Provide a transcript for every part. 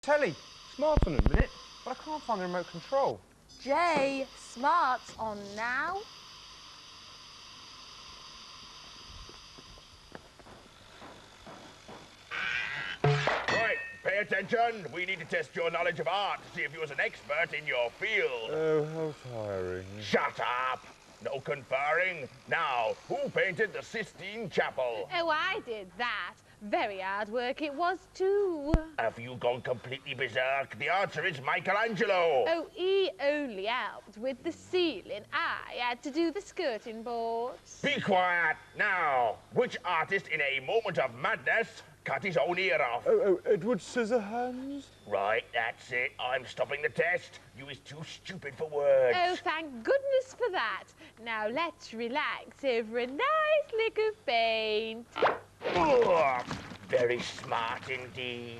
Telly, smart on a minute, but I can't find the remote control. Jay, smart's on now. Right, pay attention. We need to test your knowledge of art to see if you're an expert in your field. Oh, how tiring. Shut up! No conferring. Now, who painted the Sistine Chapel? Oh, I did that. Very hard work it was too. Have you gone completely berserk? The answer is Michelangelo. Oh, he only helped with the ceiling. I had to do the skirting boards. Be quiet. Now, which artist in a moment of madness cut his own ear off? Oh, Edward Scissorhands? Right, that's it. I'm stopping the test. You is too stupid for words. Oh, thank goodness for that. Now let's relax over a nice lick of paint. Oh, very smart indeed.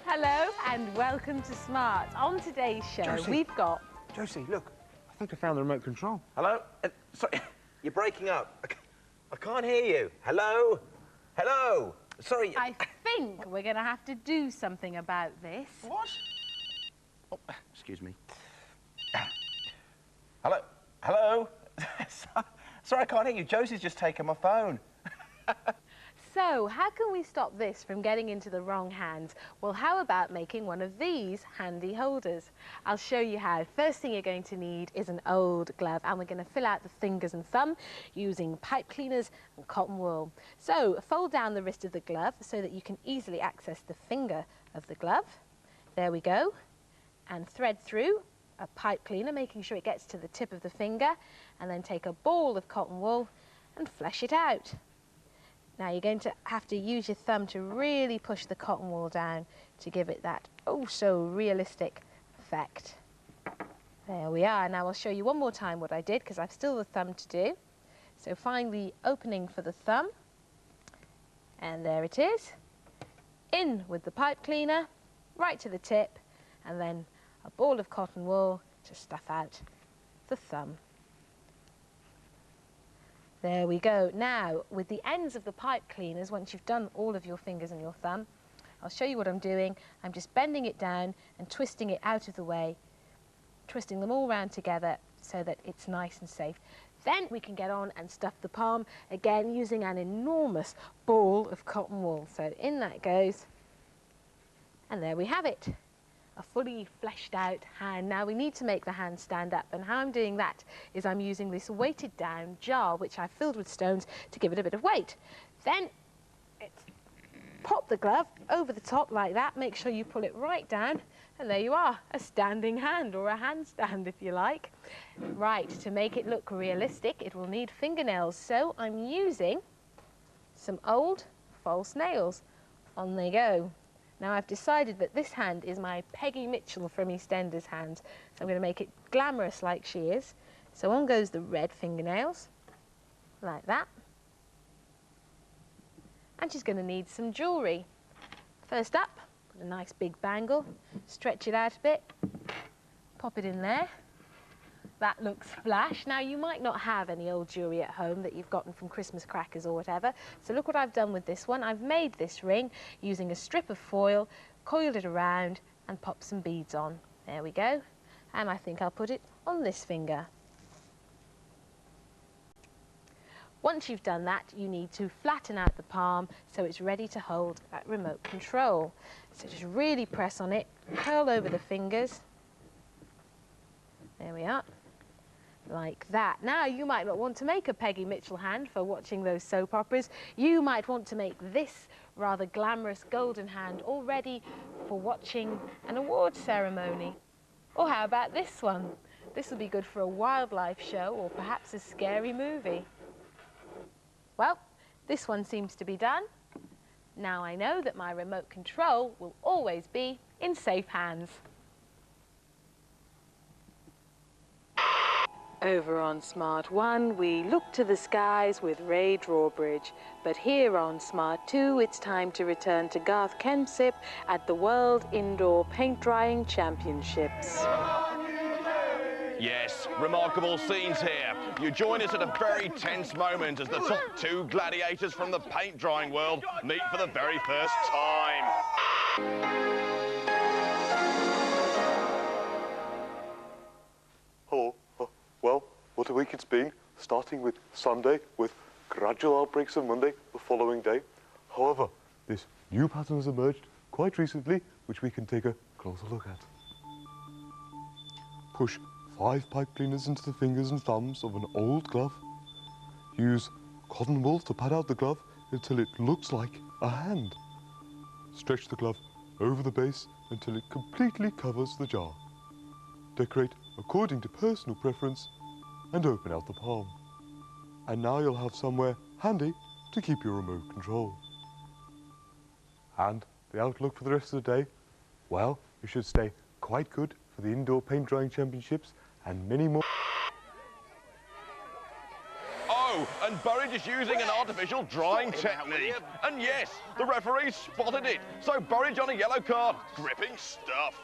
Hello and welcome to Smart. On today's show, Josie. we've got... Josie, look, I think I found the remote control. Hello? Sorry, you're breaking up. I can't hear you. Hello? Hello? Sorry. I think we're going to have to do something about this. What? Oh, excuse me. Hello? Hello? Sorry, I can't hear you. Josie's just taken my phone. So, how can we stop this from getting into the wrong hands? Well, how about making one of these handy holders? I'll show you how. First thing you're going to need is an old glove, and we're going to fill out the fingers and thumb using pipe cleaners and cotton wool. So, fold down the wrist of the glove so that you can easily access the finger of the glove. There we go. And thread through a pipe cleaner, making sure it gets to the tip of the finger, and then take a ball of cotton wool and flesh it out. Now you're going to have to use your thumb to really push the cotton wool down to give it that oh so realistic effect. There we are. Now I'll show you one more time what I did because I've still the thumb to do. So find the opening for the thumb, and there it is. In with the pipe cleaner, right to the tip, and then a ball of cotton wool to stuff out the thumb. There we go. Now, with the ends of the pipe cleaners, once you've done all of your fingers and your thumb, I'll show you what I'm doing. I'm just bending it down and twisting it out of the way, twisting them all round together so that it's nice and safe. Then we can get on and stuff the palm, again using an enormous ball of cotton wool. So in that goes, and there we have it. A fully fleshed out hand. Now we need to make the hand stand up, and how I'm doing that is I'm using this weighted down jar which I've filled with stones to give it a bit of weight. Then pop the glove over the top like that, make sure you pull it right down, and there you are, a standing hand, or a handstand if you like. Right, to make it look realistic it will need fingernails, so I'm using some old false nails. On they go. Now I've decided that this hand is my Peggy Mitchell from EastEnders hand, so I'm going to make it glamorous like she is. So on goes the red fingernails, like that. And she's going to need some jewellery. First up, put a nice big bangle, stretch it out a bit, pop it in there. That looks flash. Now you might not have any old jewellery at home that you've gotten from Christmas crackers or whatever, so look what I've done with this one. I've made this ring using a strip of foil, coiled it around and popped some beads on. There we go. And I think I'll put it on this finger. Once you've done that, you need to flatten out the palm so it's ready to hold that remote control. So just really press on it, curl over the fingers. There we are. Like that. Now you might not want to make a Peggy Mitchell hand for watching those soap operas. You might want to make this rather glamorous golden hand all ready for watching an award ceremony. Or how about this one? This will be good for a wildlife show or perhaps a scary movie. Well, this one seems to be done. Now I know that my remote control will always be in safe hands. Over on Smart 1, we look to the skies with Ray Drawbridge. But here on Smart 2, it's time to return to Garth Kensip at the World Indoor Paint Drying Championships. Yes, remarkable scenes here. You join us at a very tense moment as the top two gladiators from the paint drying world meet for the very first time. Hello. Well, what a week it's been, starting with Sunday, with gradual outbreaks on Monday, the following day. However, this new pattern has emerged quite recently, which we can take a closer look at. Push 5 pipe cleaners into the fingers and thumbs of an old glove. Use cotton wool to pad out the glove until it looks like a hand. Stretch the glove over the base until it completely covers the jar. Decorate according to personal preference and open out the palm. And now you'll have somewhere handy to keep your remote control. And the outlook for the rest of the day? Well, you should stay quite good for the Indoor Paint Drying Championships and many more. Oh, and Burridge is using an artificial drying technique. And yes, the referee spotted it. So Burridge on a yellow card. Gripping stuff.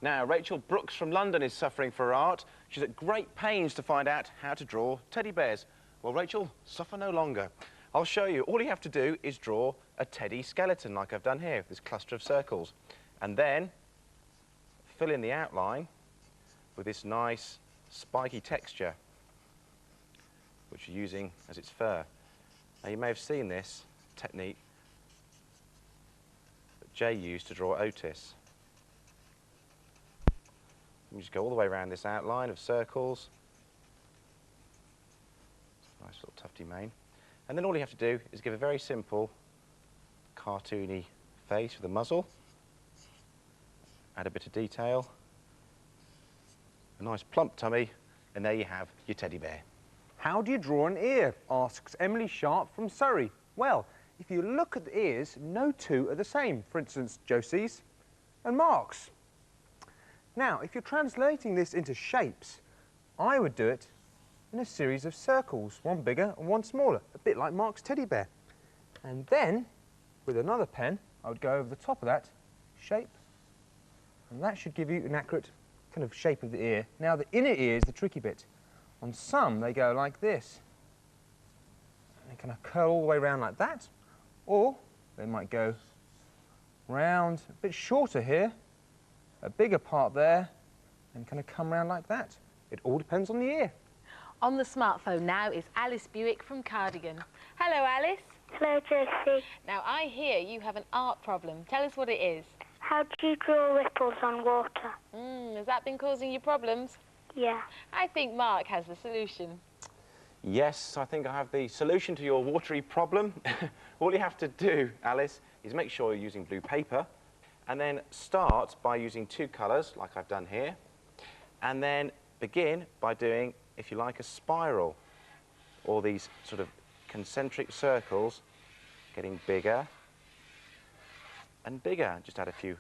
Now, Rachel Brooks from London is suffering for her art. She's at great pains to find out how to draw teddy bears. Well, Rachel, suffer no longer. I'll show you. All you have to do is draw a teddy skeleton, like I've done here, this cluster of circles. And then fill in the outline with this nice spiky texture, which you're using as its fur. Now, you may have seen this technique that Jay used to draw Otis. You just go all the way around this outline of circles. Nice little tufty mane. And then all you have to do is give a very simple, cartoony face with a muzzle. Add a bit of detail. A nice plump tummy, and there you have your teddy bear. How do you draw an ear? Asks Emily Sharp from Surrey. Well, if you look at the ears, no two are the same. For instance, Josie's and Mark's. Now, if you're translating this into shapes, I would do it in a series of circles, one bigger and one smaller, a bit like Mark's teddy bear. And then, with another pen, I would go over the top of that shape, and that should give you an accurate kind of shape of the ear. Now, the inner ear is the tricky bit. On some, they go like this. They kind of curl all the way around like that, or they might go round, a bit shorter here, a bigger part there, and kind of come round like that. It all depends on the ear. On the smartphone now is Alice Buick from Cardigan. Hello, Alice. Hello, Josie. Now, I hear you have an art problem. Tell us what it is. How do you draw ripples on water? Has that been causing you problems? Yeah. I think Mark has the solution. Yes, I think I have the solution to your watery problem. All you have to do, Alice, is make sure you're using blue paper, and then start by using 2 colours, like I've done here, and then begin by doing, if you like, a spiral, or these sort of concentric circles, getting bigger and bigger. Just add a few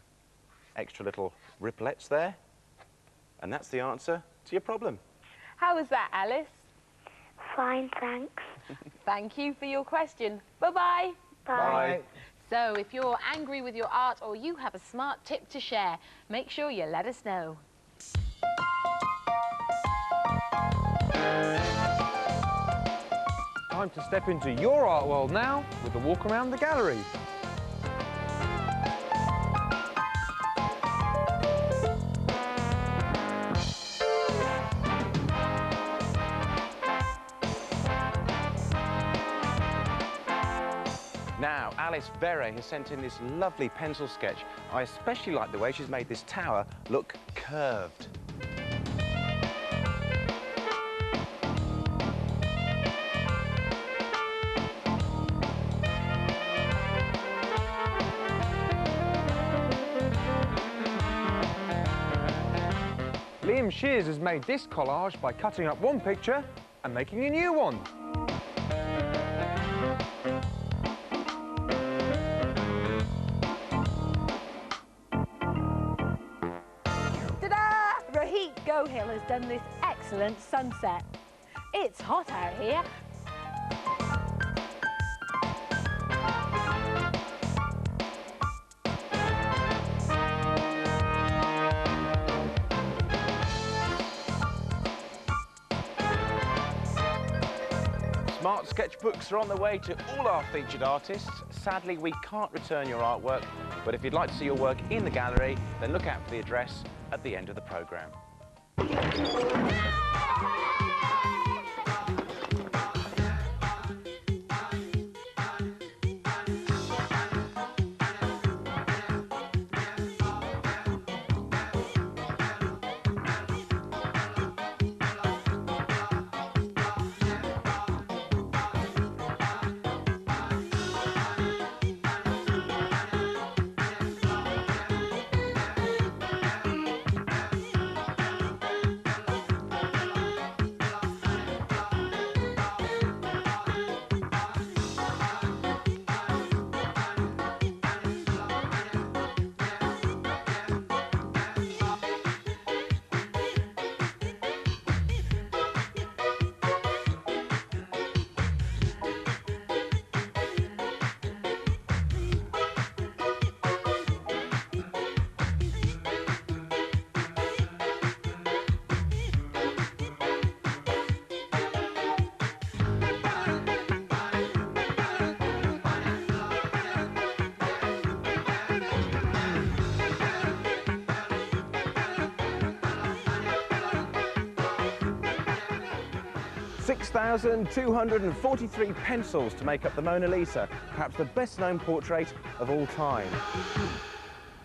extra little ripplets there, and that's the answer to your problem. How was that, Alice? Fine, thanks. Thank you for your question. Bye-bye. Bye. So, if you're angry with your art or you have a smart tip to share, make sure you let us know. Time to step into your art world now with a walk around the gallery. Now, Alice Verre has sent in this lovely pencil sketch. I especially like the way she's made this tower look curved. Liam Shears has made this collage by cutting up one picture and making a new one. Ta-da! Rohit Gohil has done this excellent sunset. It's hot out here. Smart sketchbooks are on the way to all our featured artists. Sadly, we can't return your artwork, but if you'd like to see your work in the gallery, then look out for the address at the end of the programme. 6,243 pencils to make up the Mona Lisa, perhaps the best-known portrait of all time.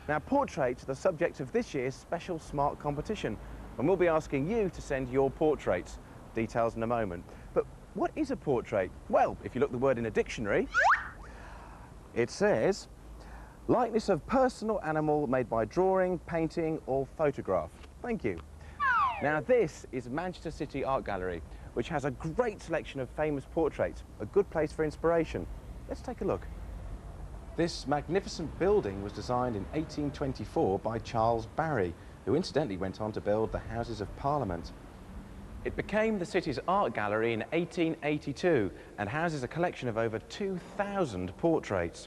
Now, portraits are the subject of this year's special Smart competition, and we'll be asking you to send your portraits. Details in a moment. But what is a portrait? Well, if you look the word in a dictionary, it says, likeness of person or animal made by drawing, painting or photograph. Thank you. Now, this is Manchester City Art Gallery, which has a great selection of famous portraits, a good place for inspiration. Let's take a look. This magnificent building was designed in 1824 by Charles Barry, who incidentally went on to build the Houses of Parliament. It became the city's art gallery in 1882 and houses a collection of over 2,000 portraits.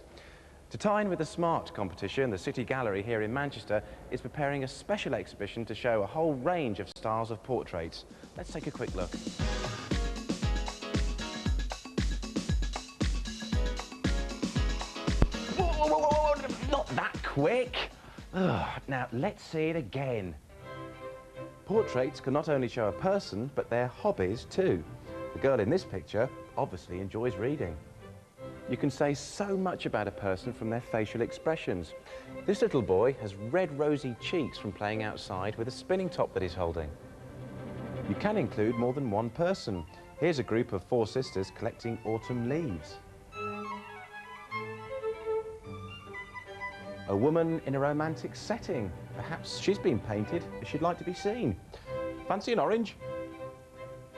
To tie in with the Smart competition, the City Gallery here in Manchester is preparing a special exhibition to show a whole range of styles of portraits. Let's take a quick look. Whoa, not that quick. Ugh. Now, let's see it again. Portraits can not only show a person, but their hobbies too. The girl in this picture obviously enjoys reading. You can say so much about a person from their facial expressions. This little boy has red rosy cheeks from playing outside with a spinning top that he's holding. You can include more than one person. Here's a group of 4 sisters collecting autumn leaves. A woman in a romantic setting. Perhaps she's been painted as she'd like to be seen. Fancy an orange?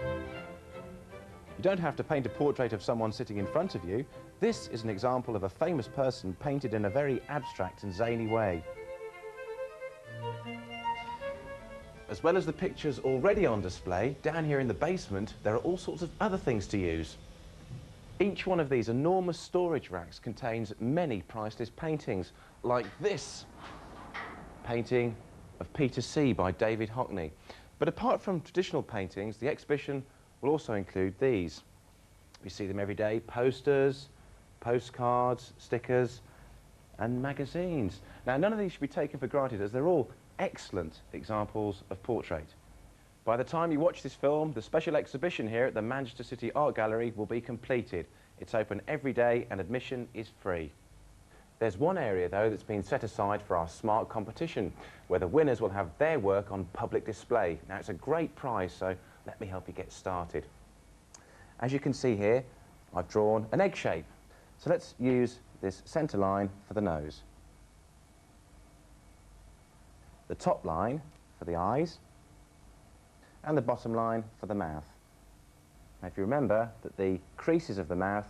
You don't have to paint a portrait of someone sitting in front of you. This is an example of a famous person painted in a very abstract and zany way. As well as the pictures already on display, down here in the basement, there are all sorts of other things to use. Each one of these enormous storage racks contains many priceless paintings, like this painting of Peter C by David Hockney. But apart from traditional paintings, the exhibition will also include these. We see them every day: posters, postcards, stickers and magazines. Now, none of these should be taken for granted, as they're all excellent examples of portrait. By the time you watch this film, the special exhibition here at the Manchester City Art Gallery will be completed. It's open every day and admission is free. There's one area though that's been set aside for our smart competition, where the winners will have their work on public display. Now it's a great prize, so let me help you get started. As you can see here, I've drawn an egg shape. So let's use this centre line for the nose, the top line for the eyes, and the bottom line for the mouth. Now if you remember that the creases of the mouth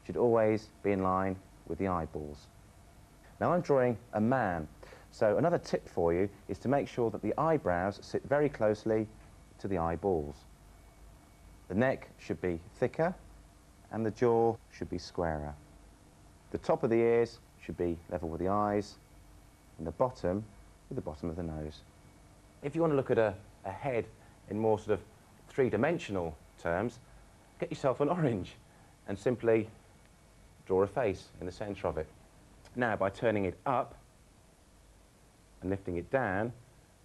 should always be in line with the eyeballs. Now I'm drawing a man, so another tip for you is to make sure that the eyebrows sit very closely to the eyeballs. The neck should be thicker and the jaw should be squarer. The top of the ears should be level with the eyes and the bottom with the bottom of the nose. If you want to look at a head in more sort of three-dimensional terms, get yourself an orange and simply draw a face in the centre of it. Now, by turning it up and lifting it down,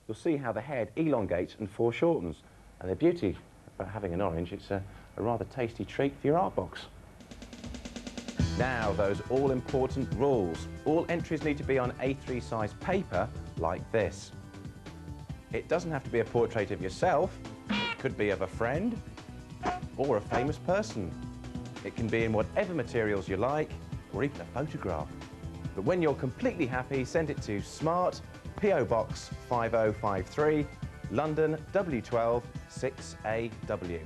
you'll see how the head elongates and foreshortens. And the beauty about having an orange, it's a rather tasty treat for your art box. Now, those all-important rules. All entries need to be on A3 size paper like this. It doesn't have to be a portrait of yourself. It could be of a friend or a famous person. It can be in whatever materials you like, or even a photograph. But when you're completely happy, send it to Smart, PO Box 5053, London W12 6AW.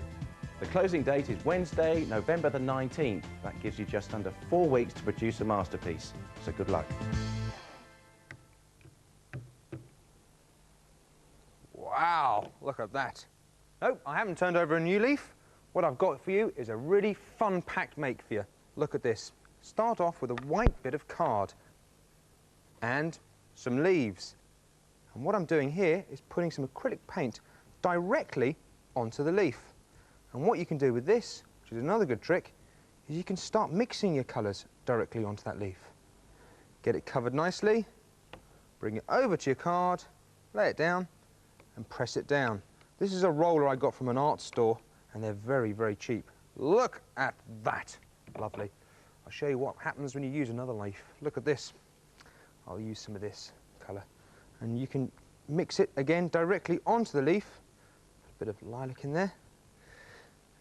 The closing date is Wednesday, November the 19th. That gives you just under 4 weeks to produce a masterpiece. So good luck. Wow, look at that. Nope, I haven't turned over a new leaf. What I've got for you is a really fun packed make for you. Look at this. Start off with a white bit of card and some leaves. And what I'm doing here is putting some acrylic paint directly onto the leaf. And what you can do with this, which is another good trick, is you can start mixing your colours directly onto that leaf. Get it covered nicely, bring it over to your card, lay it down and press it down. This is a roller I got from an art store and they're very, very cheap. Look at that. Lovely. I'll show you what happens when you use another leaf. Look at this. I'll use some of this colour. And you can mix it again directly onto the leaf. A bit of lilac in there.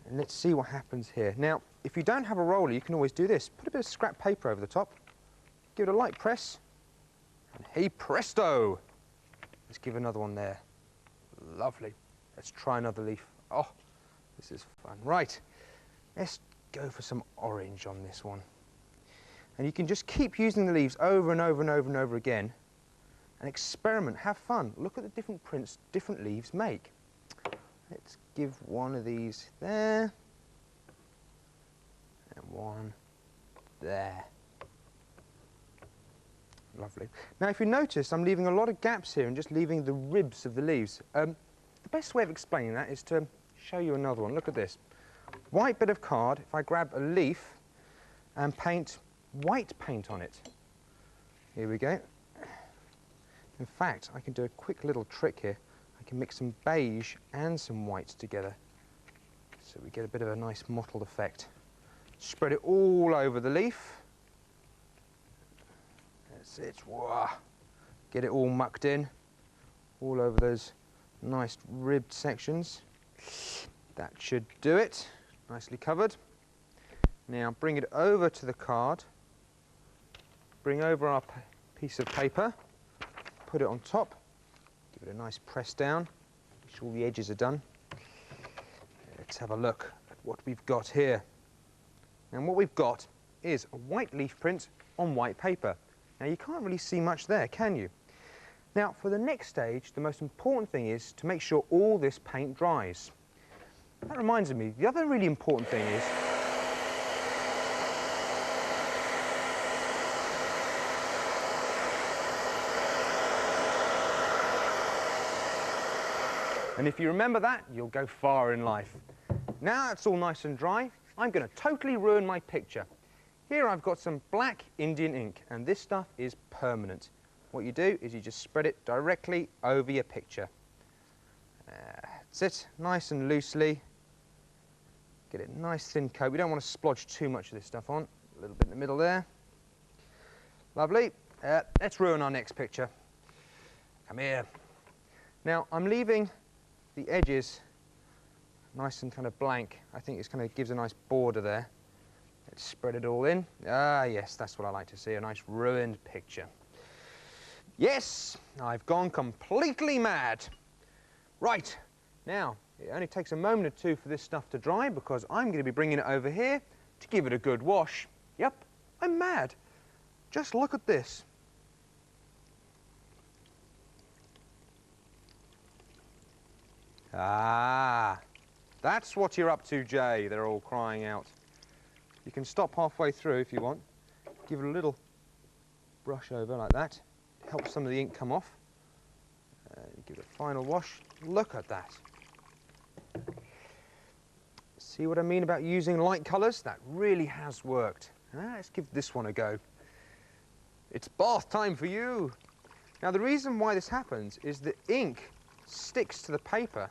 And let's see what happens here. Now, if you don't have a roller, you can always do this. Put a bit of scrap paper over the top. Give it a light press. And hey presto! Let's give another one there. Lovely. Let's try another leaf. Oh, this is fun. Right. Let's go for some orange on this one. And you can just keep using the leaves over and over and over and over again and experiment, have fun. Look at the different prints different leaves make. Let's give one of these there and one there. Lovely. Now if you notice, I'm leaving a lot of gaps here and just leaving the ribs of the leaves. The best way of explaining that is to show you another one. Look at this. White bit of card, if I grab a leaf and paint white paint on it. Here we go. In fact, I can do a quick little trick here. I can mix some beige and some whites together. So we get a bit of a nice mottled effect. Spread it all over the leaf. That's it. Wow. Get it all mucked in, all over those nice ribbed sections. That should do it. Nicely covered. Now bring it over to the card. Bring over our piece of paper. Put it on top. Give it a nice press down. Make sure all the edges are done. Let's have a look at what we've got here. And what we've got is a white leaf print on white paper. Now you can't really see much there, can you? Now for the next stage, the most important thing is to make sure all this paint dries. That reminds me, the other really important thing is and if you remember that, you'll go far in life. Now it's all nice and dry, I'm going to totally ruin my picture. Here I've got some black Indian ink, and this stuff is permanent. What you do is you just spread it directly over your picture. That's it, nice and loosely. Get it nice thin coat. We don't want to splodge too much of this stuff on. A little bit in the middle there. Lovely. Let's ruin our next picture. Come here. Now, I'm leaving the edges nice and kind of blank. I think it kind of gives a nice border there. Let's spread it all in. Ah, yes, that's what I like to see, a nice ruined picture. Yes, I've gone completely mad. Right, now, it only takes a moment or two for this stuff to dry because I'm going to be bringing it over here to give it a good wash. Yep, I'm mad. Just look at this. Ah, that's what you're up to, Jay, they're all crying out. You can stop halfway through if you want. Give it a little brush over like that. It helps some of the ink come off. Give it a final wash. Look at that. See what I mean about using light colours? That really has worked. Let's give this one a go. It's bath time for you. Now, the reason why this happens is the ink sticks to the paper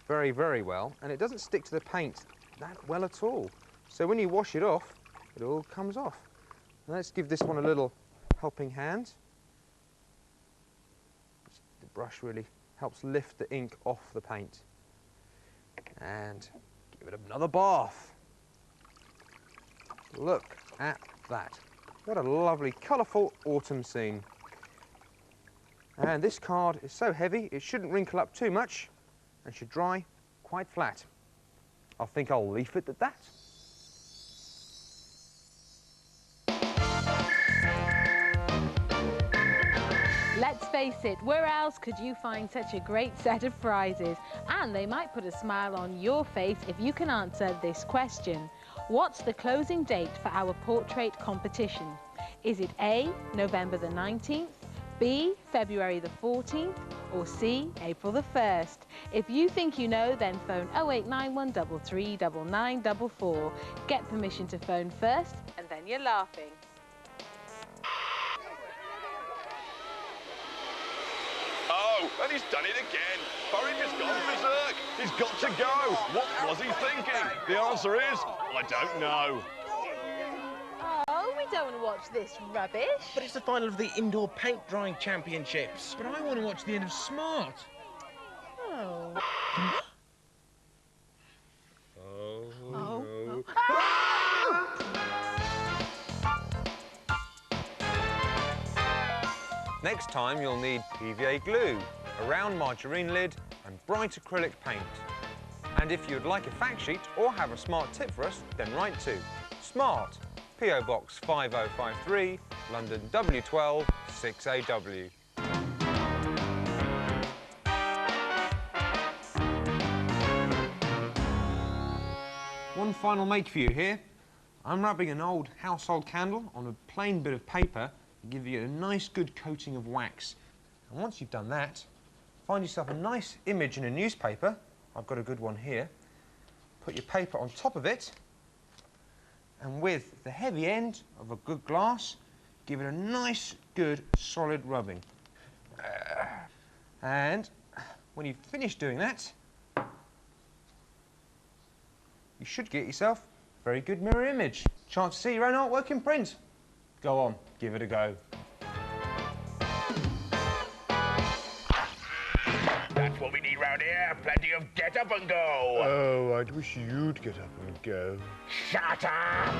very, very well, and it doesn't stick to the paint that well at all. So when you wash it off, it all comes off. Now let's give this one a little helping hand. The brush really helps lift the ink off the paint. And give it another bath. Look at that. What a lovely, colourful autumn scene. And this card is so heavy, it shouldn't wrinkle up too much and should dry quite flat. I think I'll leave it at that. Let's face it, where else could you find such a great set of prizes? And they might put a smile on your face if you can answer this question. What's the closing date for our portrait competition? Is it A, November the 19th, B, February the 14th, or C, April the 1st? If you think you know, then phone 0891 339944. Get permission to phone first, and then you're laughing. Oh, and he's done it again. Brind has gone berserk. He's got to go. What was he thinking? The answer is, I don't know. Oh, we don't want to watch this rubbish. But it's the final of the Indoor Paint Drying Championships. But I want to watch the end of Smart. Oh. No. Next time you'll need PVA glue, a round margarine lid and bright acrylic paint. And if you'd like a fact sheet or have a Smart tip for us, then write to Smart, PO Box 5053, London W12 6AW. One final make for you here. I'm rubbing an old household candle on a plain bit of paper to give you a nice good coating of wax. And once you've done that, find yourself a nice image in a newspaper. I've got a good one here. Put your paper on top of it, and with the heavy end of a good glass, give it a nice, good, solid rubbing. And when you've finished doing that, you should get yourself a very good mirror image. Chance to see your own artwork in print. Go on, give it a go. That's what we need round here. Plenty of get up and go. Oh, I'd wish you'd get up and go. Shut up!